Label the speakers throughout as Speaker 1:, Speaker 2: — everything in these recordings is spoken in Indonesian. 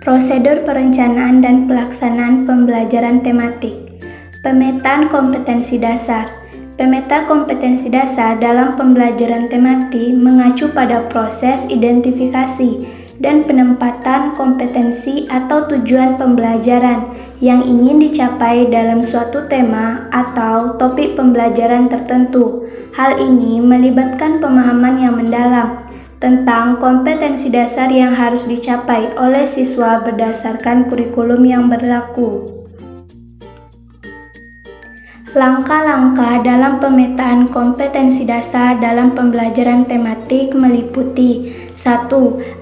Speaker 1: Prosedur perencanaan dan pelaksanaan pembelajaran tematik. Pemetaan kompetensi dasar. Pemeta kompetensi dasar dalam pembelajaran tematik mengacu pada proses identifikasi dan penempatan kompetensi atau tujuan pembelajaran yang ingin dicapai dalam suatu tema atau topik pembelajaran tertentu. Hal ini melibatkan pemahaman yang mendalam tentang kompetensi dasar yang harus dicapai oleh siswa berdasarkan kurikulum yang berlaku. Langkah-langkah dalam pemetaan kompetensi dasar dalam pembelajaran tematik meliputi 1.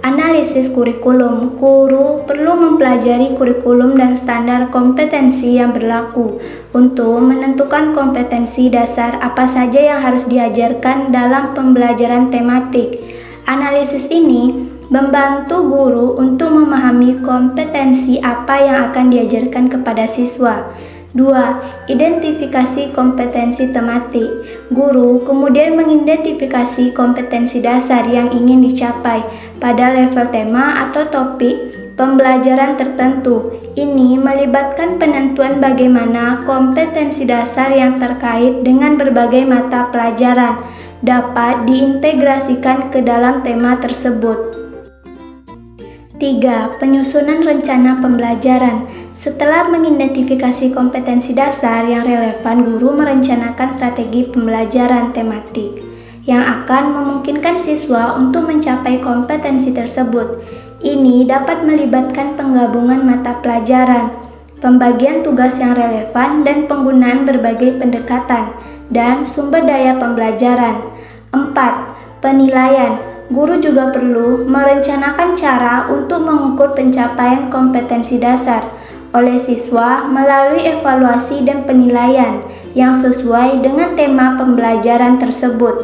Speaker 1: Analisis kurikulum. Guru perlu mempelajari kurikulum dan standar kompetensi yang berlaku untuk menentukan kompetensi dasar apa saja yang harus diajarkan dalam pembelajaran tematik. Analisis ini membantu guru untuk memahami kompetensi apa yang akan diajarkan kepada siswa. 2. Identifikasi kompetensi tematik. Guru kemudian mengidentifikasi kompetensi dasar yang ingin dicapai pada level tema atau topik pembelajaran tertentu. Ini melibatkan penentuan bagaimana kompetensi dasar yang terkait dengan berbagai mata pelajaran dapat diintegrasikan ke dalam tema tersebut. 3. Penyusunan rencana pembelajaran. Setelah mengidentifikasi kompetensi dasar yang relevan, guru merencanakan strategi pembelajaran tematik yang akan memungkinkan siswa untuk mencapai kompetensi tersebut. Ini dapat melibatkan penggabungan mata pelajaran, pembagian tugas yang relevan, dan penggunaan berbagai pendekatan dan sumber daya pembelajaran. 4. Penilaian. Guru juga perlu merencanakan cara untuk mengukur pencapaian kompetensi dasar oleh siswa melalui evaluasi dan penilaian yang sesuai dengan tema pembelajaran tersebut.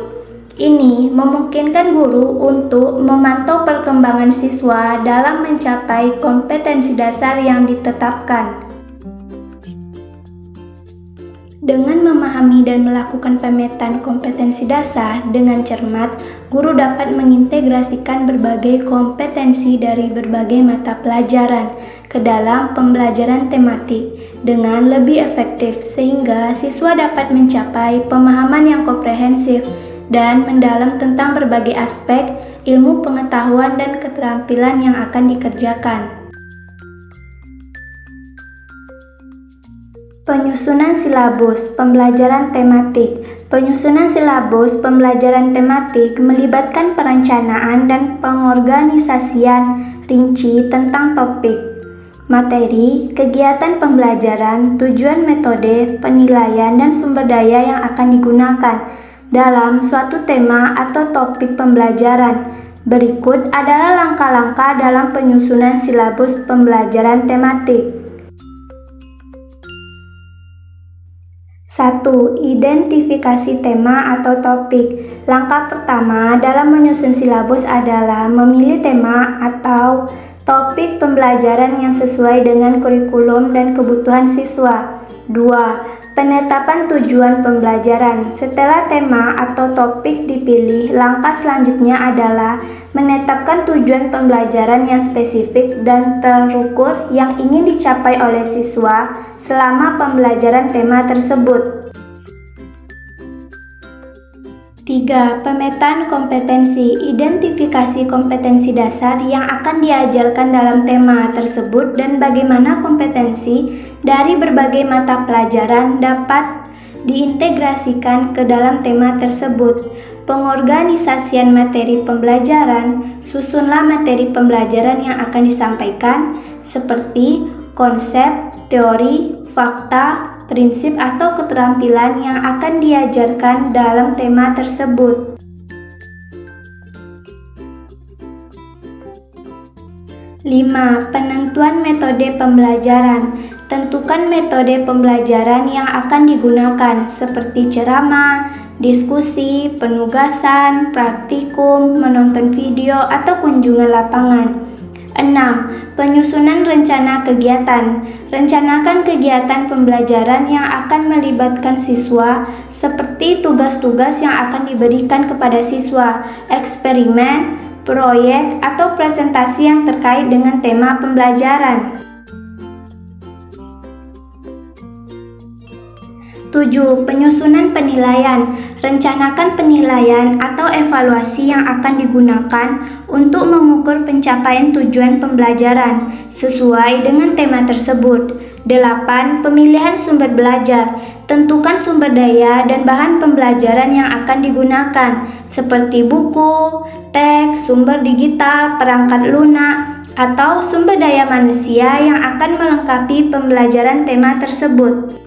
Speaker 1: Ini memungkinkan guru untuk memantau perkembangan siswa dalam mencapai kompetensi dasar yang ditetapkan. Dengan memahami dan melakukan pemetaan kompetensi dasar dengan cermat, guru dapat mengintegrasikan berbagai kompetensi dari berbagai mata pelajaran ke dalam pembelajaran tematik dengan lebih efektif sehingga siswa dapat mencapai pemahaman yang komprehensif dan mendalam tentang berbagai aspek ilmu pengetahuan dan keterampilan yang akan dikerjakan. Penyusunan silabus pembelajaran tematik. Penyusunan silabus pembelajaran tematik melibatkan perencanaan dan pengorganisasian rinci tentang topik, materi, kegiatan pembelajaran, tujuan metode, penilaian, dan sumber daya yang akan digunakan dalam suatu tema atau topik pembelajaran. Berikut adalah langkah-langkah dalam penyusunan silabus pembelajaran tematik. 1. Identifikasi tema atau topik. Langkah pertama dalam menyusun silabus adalah memilih tema atau topik pembelajaran yang sesuai dengan kurikulum dan kebutuhan siswa. 2. Penetapan tujuan pembelajaran. Setelah tema atau topik dipilih, langkah selanjutnya adalah menetapkan tujuan pembelajaran yang spesifik dan terukur yang ingin dicapai oleh siswa selama pembelajaran tema tersebut. 3. Pemetaan kompetensi. Identifikasi kompetensi dasar yang akan diajarkan dalam tema tersebut dan bagaimana kompetensi dari berbagai mata pelajaran dapat diintegrasikan ke dalam tema tersebut. Pengorganisasian materi pembelajaran. Susunlah materi pembelajaran yang akan disampaikan seperti konsep, teori, fakta, prinsip atau keterampilan yang akan diajarkan dalam tema tersebut. 5. Penentuan metode pembelajaran. Tentukan metode pembelajaran yang akan digunakan seperti ceramah, diskusi, penugasan, praktikum, menonton video, atau kunjungan lapangan. 6. Penyusunan rencana kegiatan. Rencanakan kegiatan pembelajaran yang akan melibatkan siswa seperti tugas-tugas yang akan diberikan kepada siswa, eksperimen, proyek, atau presentasi yang terkait dengan tema pembelajaran. 7. Penyusunan penilaian. Rencanakan penilaian atau evaluasi yang akan digunakan untuk mengukur pencapaian tujuan pembelajaran sesuai dengan tema tersebut. 8. Pemilihan sumber belajar. Tentukan sumber daya dan bahan pembelajaran yang akan digunakan, seperti buku, teks, sumber digital, perangkat lunak, atau sumber daya manusia yang akan melengkapi pembelajaran tema tersebut.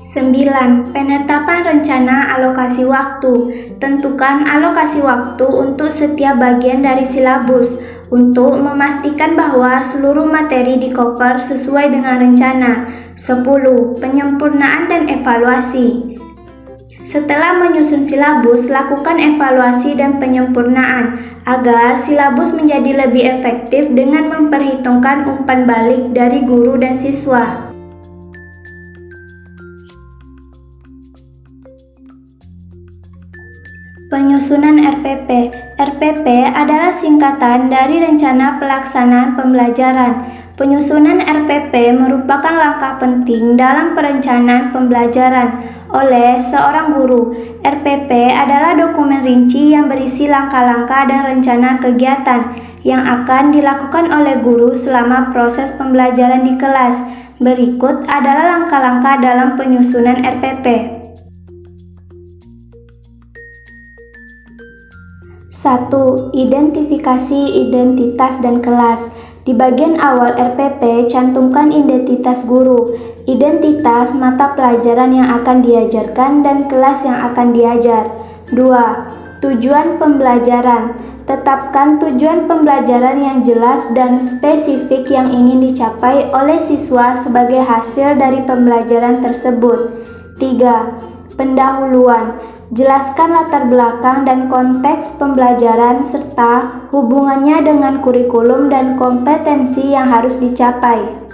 Speaker 1: 9. Penetapan rencana alokasi waktu. Tentukan alokasi waktu untuk setiap bagian dari silabus untuk memastikan bahwa seluruh materi di-cover sesuai dengan rencana. 10. Penyempurnaan dan evaluasi. Setelah menyusun silabus, lakukan evaluasi dan penyempurnaan agar silabus menjadi lebih efektif dengan memperhitungkan umpan balik dari guru dan siswa. Penyusunan RPP. RPP adalah singkatan dari Rencana Pelaksanaan Pembelajaran. Penyusunan RPP merupakan langkah penting dalam perencanaan pembelajaran oleh seorang guru. RPP adalah dokumen rinci yang berisi langkah-langkah dan rencana kegiatan yang akan dilakukan oleh guru selama proses pembelajaran di kelas. Berikut adalah langkah-langkah dalam penyusunan RPP. 1. Identifikasi identitas dan kelas. Di bagian awal RPP, cantumkan identitas guru, identitas mata pelajaran yang akan diajarkan, dan kelas yang akan diajar. 2. Tujuan pembelajaran. Tetapkan tujuan pembelajaran yang jelas dan spesifik yang ingin dicapai oleh siswa sebagai hasil dari pembelajaran tersebut. 3. Pendahuluan. Jelaskan latar belakang dan konteks pembelajaran serta hubungannya dengan kurikulum dan kompetensi yang harus dicapai.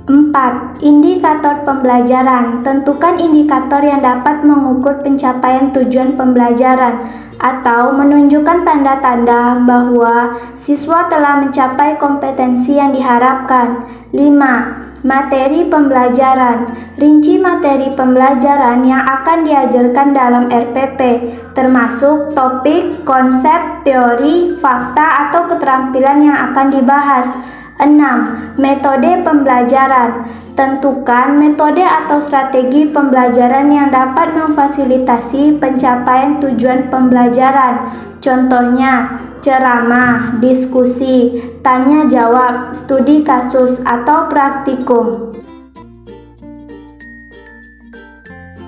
Speaker 1: 4. Indikator pembelajaran. Tentukan indikator yang dapat mengukur pencapaian tujuan pembelajaran atau menunjukkan tanda-tanda bahwa siswa telah mencapai kompetensi yang diharapkan. 5. Materi pembelajaran. Rinci materi pembelajaran yang akan diajarkan dalam RPP, termasuk topik, konsep, teori, fakta, atau keterampilan yang akan dibahas. 6. Metode pembelajaran. Tentukan metode atau strategi pembelajaran yang dapat memfasilitasi pencapaian tujuan pembelajaran. Contohnya, ceramah, diskusi, tanya jawab, studi kasus, atau praktikum.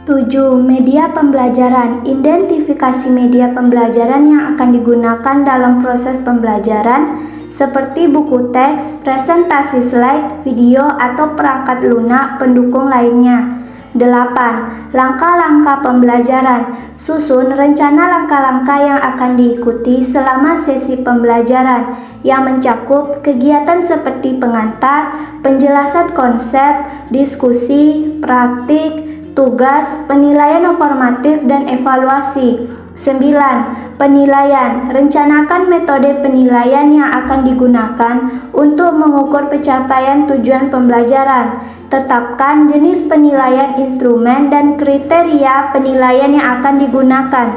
Speaker 1: 7. Media pembelajaran. Identifikasi media pembelajaran yang akan digunakan dalam proses pembelajaran, seperti buku teks, presentasi slide, video, atau perangkat lunak pendukung lainnya. 8. Langkah-langkah pembelajaran. Susun rencana langkah-langkah yang akan diikuti selama sesi pembelajaran yang mencakup kegiatan seperti pengantar, penjelasan konsep, diskusi, praktik, tugas, penilaian formatif, dan evaluasi. 9. Penilaian. Rencanakan metode penilaian yang akan digunakan untuk mengukur pencapaian tujuan pembelajaran. Tetapkan jenis penilaian, instrumen, dan kriteria penilaian yang akan digunakan.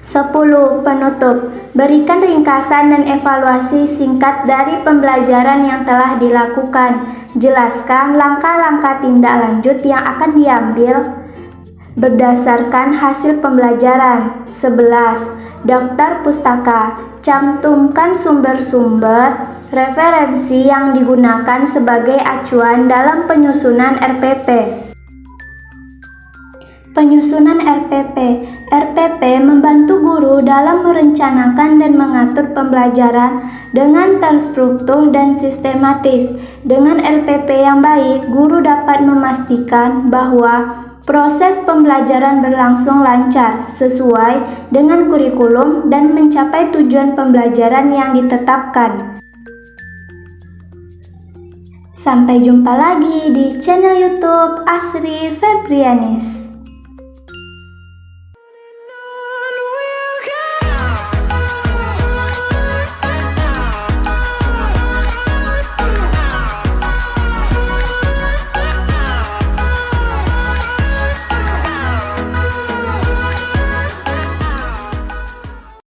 Speaker 1: 10. Penutup. Berikan ringkasan dan evaluasi singkat dari pembelajaran yang telah dilakukan. Jelaskan langkah-langkah tindak lanjut yang akan diambil berdasarkan hasil pembelajaran. 11. Daftar pustaka. Cantumkan sumber-sumber referensi yang digunakan sebagai acuan dalam penyusunan RPP. Penyusunan RPP. RPP membantu guru dalam merencanakan dan mengatur pembelajaran dengan terstruktur dan sistematis. Dengan RPP yang baik, guru dapat memastikan bahwa Proses pembelajaran berlangsung lancar sesuai dengan kurikulum dan mencapai tujuan pembelajaran yang ditetapkan. Sampai jumpa lagi di channel YouTube Asri Febrianis.